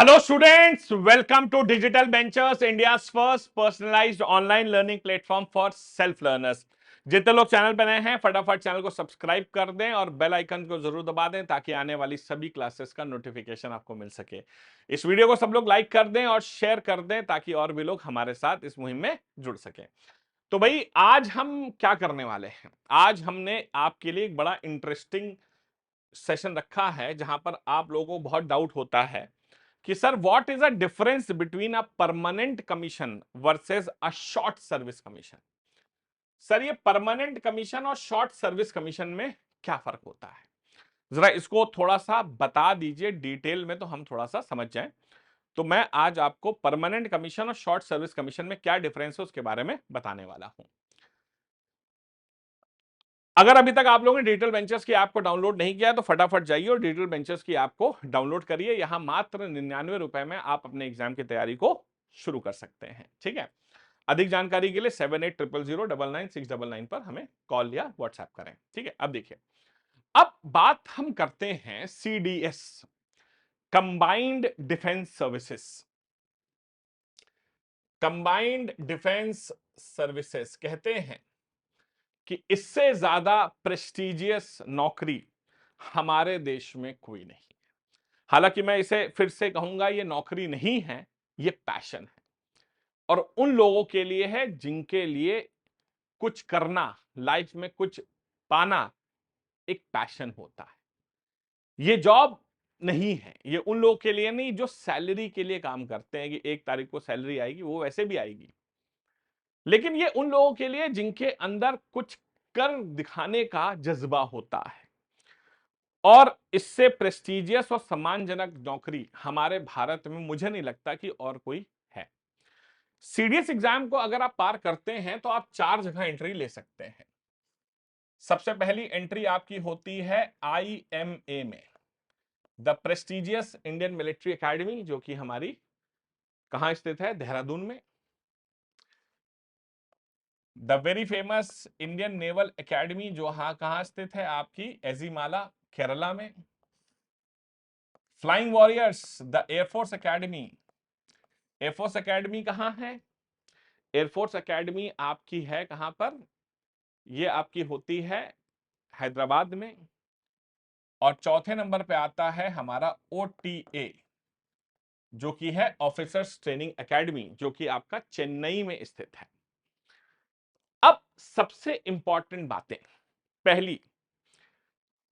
Hello students, welcome to Digital Ventures, India first personalised online learning platform for self learners. जितने लोग channel पर नए हैं फटाफट चैनल को सब्सक्राइब कर दें और बेल आइकन को जरूर दबा दें ताकि आने वाली सभी क्लासेस का नोटिफिकेशन आपको मिल सके। इस वीडियो को सब लोग लाइक कर दें और शेयर कर दें ताकि और भी लोग हमारे साथ इस मुहिम में जुड़ सके। तो भाई आज हम क्या करने वाले हैं? आज हमने आपके लिए एक बड़ा इंटरेस्टिंग सेशन रखा है जहां पर आप लोगों को बहुत डाउट होता है कि sir what is a difference between a permanent commission versus a short service commission. Sir ये परमानेंट कमीशन और शॉर्ट सर्विस कमीशन में क्या फर्क होता है, जरा इसको थोड़ा सा बता दीजिए डिटेल में तो हम थोड़ा सा समझ जाएं। तो मैं आज आपको परमानेंट कमीशन और शॉर्ट सर्विस कमीशन में क्या डिफरेंस है उसके बारे में बताने वाला हूं। अगर अभी तक आप लोगों ने डिजिटल वेंचर्स की ऐप को डाउनलोड नहीं किया है तो फटाफट जाइए और डिजिटल वेंचर्स की ऐप को डाउनलोड करिए। यहां मात्र 99 रुपए में आप अपने एग्जाम की तैयारी को शुरू कर सकते हैं। ठीक है, अधिक जानकारी के लिए 7800099699 पर हमें कॉल या व्हाट्सएप करें। ठीक है, अब देखिए, अब बात हम करते हैं CDS, combined defence services. Combined defence services कहते हैं कि इससे ज्यादा प्रेस्टिजियस नौकरी हमारे देश में कोई नहीं। हालांकि मैं इसे फिर से कहूंगा, ये नौकरी नहीं है, ये पैशन है। और उन लोगों के लिए है जिनके लिए कुछ करना, लाइफ में कुछ पाना एक पैशन होता है। ये जॉब नहीं है, ये उन लोगों के लिए नहीं जो सैलरी के लिए काम करते हैं कि 1 तारीख को सैलरी आएगी, वो वैसे भी आएगी। लेकिन ये उन लोगों के लिए जिनके अंदर कुछ कर दिखाने का जज्बा होता है। और इससे प्रेस्टिजियस और सम्मानजनक नौकरी हमारे भारत में मुझे नहीं लगता कि और कोई है। सीडीएस एग्जाम को अगर आप पार करते हैं तो आप 4 जगह एंट्री ले सकते हैं। सबसे पहली एंट्री आपकी होती है आईएमए में, the prestigious Indian military academy, जो कि हमारी कहां स्थित है? देहरादून में। The very famous Indian naval academy, जो कहां स्थित है? आपकी एजीमाला, केरला में। Flying warriors the air force academy, air force academy कहां है? एयरफोर्स एकेडमी आपकी है कहां पर? ये आपकी होती है हैदराबाद में। और चौथे नंबर पे आता है हमारा ओटीए, जो कि है ऑफिसर्स ट्रेनिंग एकेडमी, जो कि आपका चेन्नई में स्थित है। अब सबसे इंपॉर्टेंट बातें, पहली,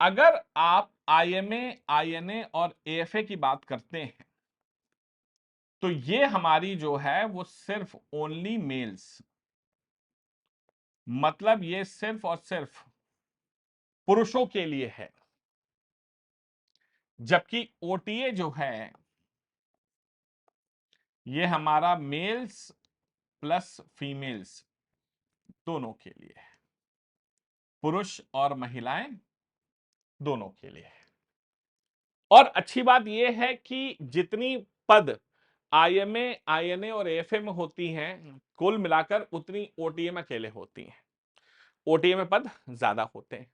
अगर आप आईएमए, आईएनए और एएफए की बात करते हैं तो ये हमारी जो है वो सिर्फ ओनली मेल्स, मतलब ये सिर्फ और सिर्फ पुरुषों के लिए है। जबकि ओटीए जो है ये हमारा मेल्स प्लस फीमेल्स दोनों के लिए है, पुरुष और महिलाएं दोनों के लिए है। और अच्छी बात यह है कि जितनी पद आईएमए, आईएनए और एएफए में होती हैं, कुल मिलाकर उतनी ओटीए में अकेले होती हैं। ओटीए में पद ज्यादा होते हैं।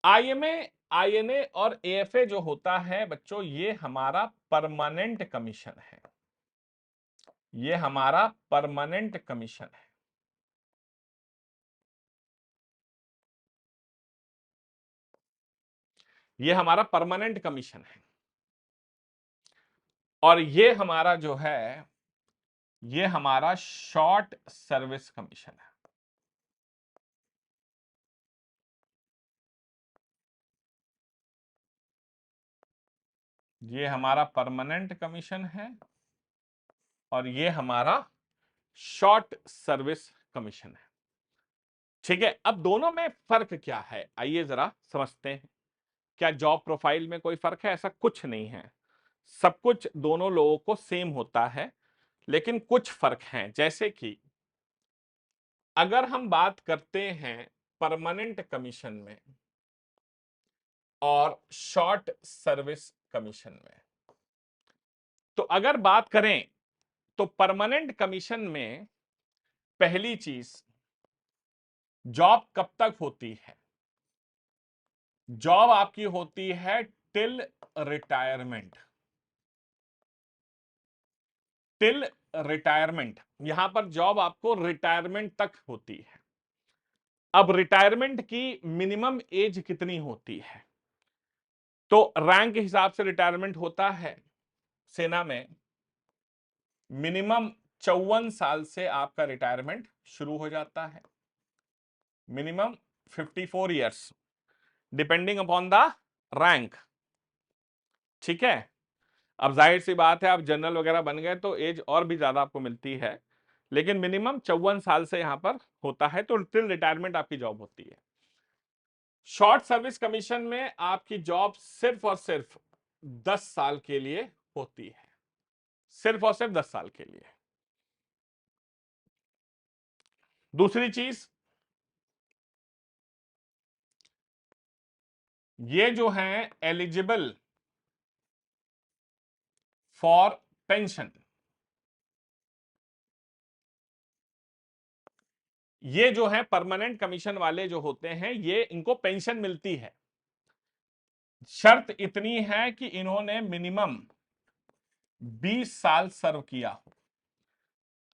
आईएमए, आईएनए और एएफए जो होता है बच्चों, ये हमारा परमानेंट कमीशन है। ये हमारा परमानेंट कमीशन है। ये हमारा परमानेंट कमीशन है। और ये हमारा जो है, ये हमारा शॉर्ट सर्विस कमीशन है। ये हमारा परमानेंट कमीशन है और ये हमारा शॉर्ट सर्विस कमीशन है। ठीक है, अब दोनों में फर्क क्या है आइए जरा समझते हैं। क्या जॉब प्रोफाइल में कोई फर्क है? ऐसा कुछ नहीं है, सब कुछ दोनों लोगों को सेम होता है। लेकिन कुछ फर्क हैं, जैसे कि अगर हम बात करते हैं परमानेंट कमीशन में और शॉर्ट सर्विस कमीशन में, तो अगर बात करें तो परमानेंट कमीशन में पहली चीज, जॉब कब तक होती है? जॉब आपकी होती है टिल रिटायरमेंट। टिल रिटायरमेंट, यहां पर जॉब आपको रिटायरमेंट तक होती है। अब रिटायरमेंट की मिनिमम एज कितनी होती है? तो रैंक के हिसाब से रिटायरमेंट होता है। सेना में मिनिमम 54 साल से आपका रिटायरमेंट शुरू हो जाता है। Minimum 54 years depending upon the rank. ठीक है, अब जाहिर सी बात है आप जनरल वगैरह बन गए तो एज और भी ज्यादा आपको मिलती है, लेकिन मिनिमम 54 साल से यहां पर होता है, तो टिल रिटायरमेंट आपकी जॉब होती है। शॉर्ट सर्विस कमीशन में आपकी जॉब सिर्फ और सिर्फ 10 साल के लिए होती है, सिर्फ और सिर्फ 10 साल के लिए। दूसरी चीज, ये जो है एलिजिबल फॉर पेंशन, ये जो है परमानेंट कमीशन वाले जो होते हैं, ये इनको पेंशन मिलती है। शर्त इतनी है कि इन्होंने मिनिमम 20 साल सर्व किया हो।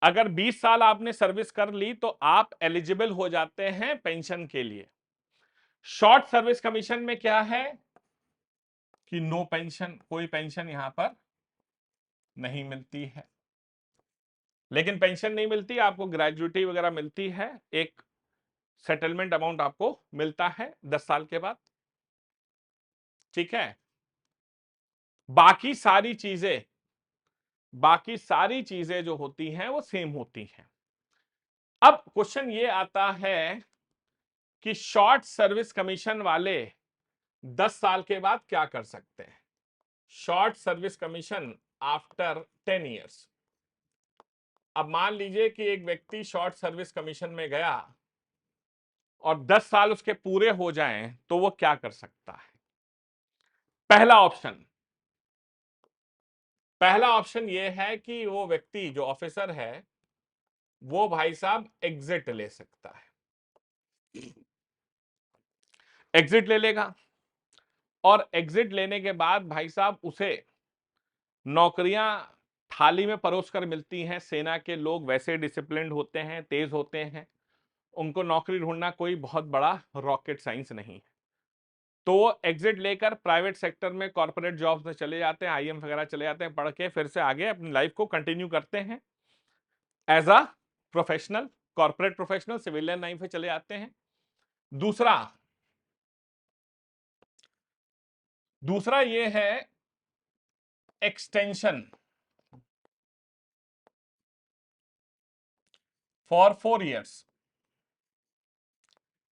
अगर 20 साल आपने सर्विस कर ली तो आप एलिजिबल हो जाते हैं पेंशन के लिए। शॉर्ट सर्विस कमीशन में क्या है कि नो पेंशन, कोई पेंशन यहां पर नहीं मिलती है। लेकिन पेंशन नहीं मिलती, आपको ग्रेजुइटी वगैरह मिलती है, एक सेटलमेंट अमाउंट आपको मिलता है 10 साल के बाद। ठीक है, बाकी सारी चीजें, बाकी सारी चीजें जो होती हैं वो सेम होती हैं। अब क्वेश्चन ये आता है कि शॉर्ट सर्विस कमीशन वाले 10 साल के बाद क्या कर सकते हैं? Short service commission after 10 years. अब मान लीजिए कि एक व्यक्ति शॉर्ट सर्विस कमीशन में गया और 10 साल उसके पूरे हो जाएं, तो वो क्या कर सकता है? पहला ऑप्शन, पहला ऑप्शन ये है कि वो व्यक्ति जो ऑफिसर है वो भाई साहब एग्जिट ले सकता है। एग्जिट ले लेगा और एग्जिट लेने के बाद भाई साहब उसे नौकरियां थाली में परोस कर मिलती हैं। सेना के लोग वैसे डिसिप्लिन्ड होते हैं, तेज होते हैं, उनको नौकरी ढूंढना कोई बहुत बड़ा रॉकेट साइंस नहीं है। तो वो एग्जिट लेकर प्राइवेट सेक्टर में कॉर्पोरेट जॉब्स में चले जाते हैं, आईएएम वगैरह चले जाते हैं, पढ़ के फिर से आगे अपनी लाइफ को कंटिन्यू करते हैं as a professional, corporate professional, civilian life में चले जाते हैं। दूसरा, दूसरा ये है एक्सटेंशन फॉर 4 इयर्स।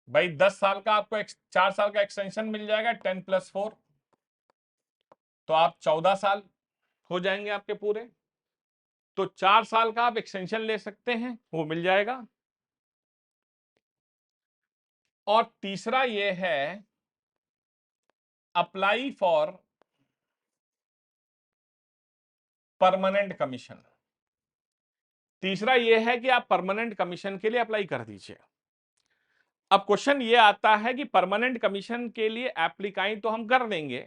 भाई 10 साल का आपको 4 साल का एक्सटेंशन मिल जाएगा, 10 + 4, तो आप 14 साल हो जाएंगे आपके पूरे। तो 4 साल का आप एक्सटेंशन ले सकते हैं, वो मिल जाएगा। और तीसरा ये है अप्लाई फॉर परमानेंट कमीशन। तीसरा ये है कि आप परमानेंट कमीशन के लिए अप्लाई कर दीजिए। अब क्वेश्चन ये आता है कि परमानेंट कमीशन के लिए एप्लीकाई तो हम कर देंगे,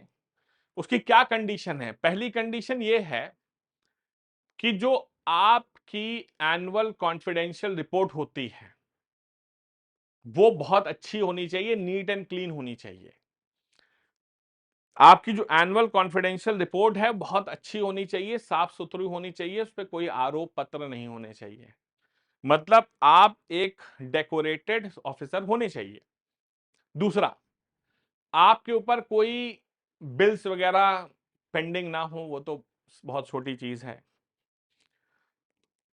उसकी क्या कंडीशन है? पहली कंडीशन ये है कि जो आपकी एनुअल कॉन्फिडेंशियल रिपोर्ट होती है वो बहुत अच्छी होनी चाहिए, नीट एंड क्लीन होनी चाहिए। आपकी जो एनुअल कॉन्फिडेंशियल रिपोर्ट है बहुत अच्छी होनी चाहिए, साफ सुथरी होनी चाहिए, उस पर कोई आरोप पत्र नहीं होने चाहिए। मतलब आप एक डेकोरेटेड ऑफिसर होने चाहिए। दूसरा, आपके ऊपर कोई बिल्स वगैरह पेंडिंग ना हो, वो तो बहुत छोटी चीज है।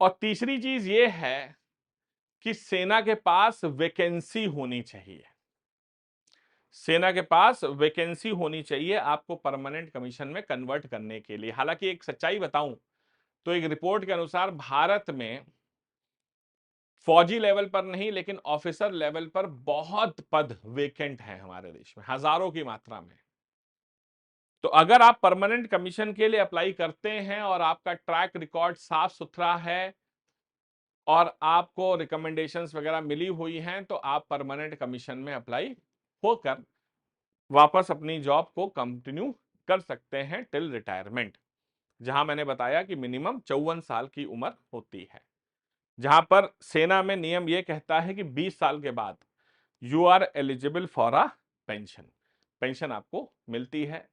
और तीसरी चीज ये है कि सेना के पास वैकेंसी होनी चाहिए। सेना के पास वैकेंसी होनी चाहिए आपको परमानेंट कमीशन में कन्वर्ट करने के लिए। हालांकि एक सच्चाई बताऊं तो एक रिपोर्ट के अनुसार भारत में फौजी लेवल पर नहीं लेकिन ऑफिसर लेवल पर बहुत पद वेकेंट हैं हमारे देश में, हजारों की मात्रा में। तो अगर आप परमानेंट कमीशन के लिए अप्लाई करते हैं और आपका ट्रैक रिकॉर्ड साफ सुथरा है और आपको रिकमेंडेशंस वगैरह मिली हुई हैं, तो आप परमानेंट कमीशन में अप्लाई होकर वापस अपनी जॉब को कंटिन्यू कर सकते हैं टिल रिटायरमेंट। जहां मैंने बताया कि मिनिमम 54 साल की उम्र होती है। जहां पर सेना में नियम यह कहता है कि 20 साल के बाद you are eligible for a pension, pension आपको मिलती है।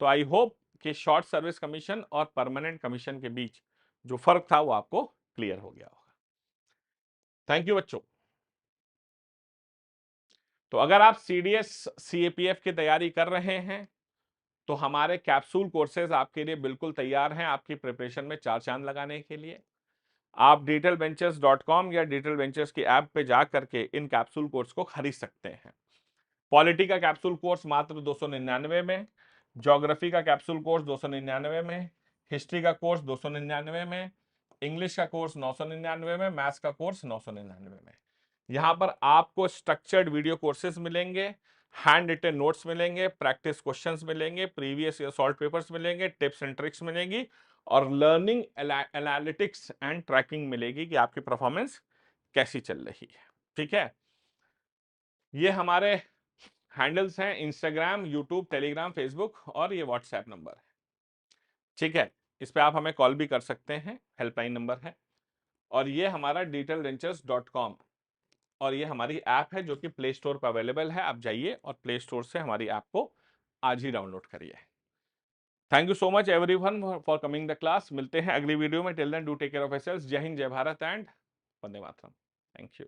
तो आई होप कि शॉर्ट सर्विस कमीशन और परमानेंट कमीशन के बीच जो फर्क था वो आपको क्लियर हो गया होगा। थैंक यू बच्चों। तो अगर आप सीडीएस सीएपीएफ की तैयारी कर रहे हैं तो हमारे कैप्सूल कोर्सेज आपके लिए बिल्कुल तैयार हैं, आपकी प्रिपरेशन में चार चांद लगाने के लिए। आप detailventures.com या डिटेल वेंचर्स की ऐप पे जा करके इन कैप्सूल कोर्स को खरीद सकते हैं। पॉलिटी का कैप्सूल कोर्स मात्र 299 में, ज्योग्राफी का कैप्सूल कोर्स 299 में, हिस्ट्री का कोर्स 299 में, इंग्लिश का कोर्स 999 में, मैथ्स का कोर्स 999 में। यहां पर आपको स्ट्रक्चर्ड वीडियो कोर्सेज मिलेंगे, हैंड रिटन नोट्स मिलेंगे, प्रैक्टिस क्वेश्चंस मिलेंगे, प्रीवियस ईयर सॉल्व पेपर्स मिलेंगे, टिप्स एंड ट्रिक्स मिलेंगी और लर्निंग एनालिटिक्स एंड ट्रैकिंग मिलेगी कि आपकी परफॉर्मेंस कैसी चल रही है। ठीक है, ये हमारे हैंडल्स हैं इंस्टाग्राम, यूट्यूब, टेलीग्राम, फेसबुक और ये व्हाट्सएप नंबर है। ठीक है, इस पे आप हमें कॉल भी कर सकते हैं, हेल्पलाइन नंबर है। और ये हमारा detailventures.com और ये हमारी ऐप है जो कि प्ले स्टोर पर अवेलेबल है। आप जाइए और प्ले स्टोर से हमारी ऐप को आज ही डाउनलोड करिए। Thank you so much everyone for coming the class. मिलते हैं अगली वीडियो में। Till then do take care of yourselves. जय हिंद, जय Bharat and Vande Mataram. Thank you.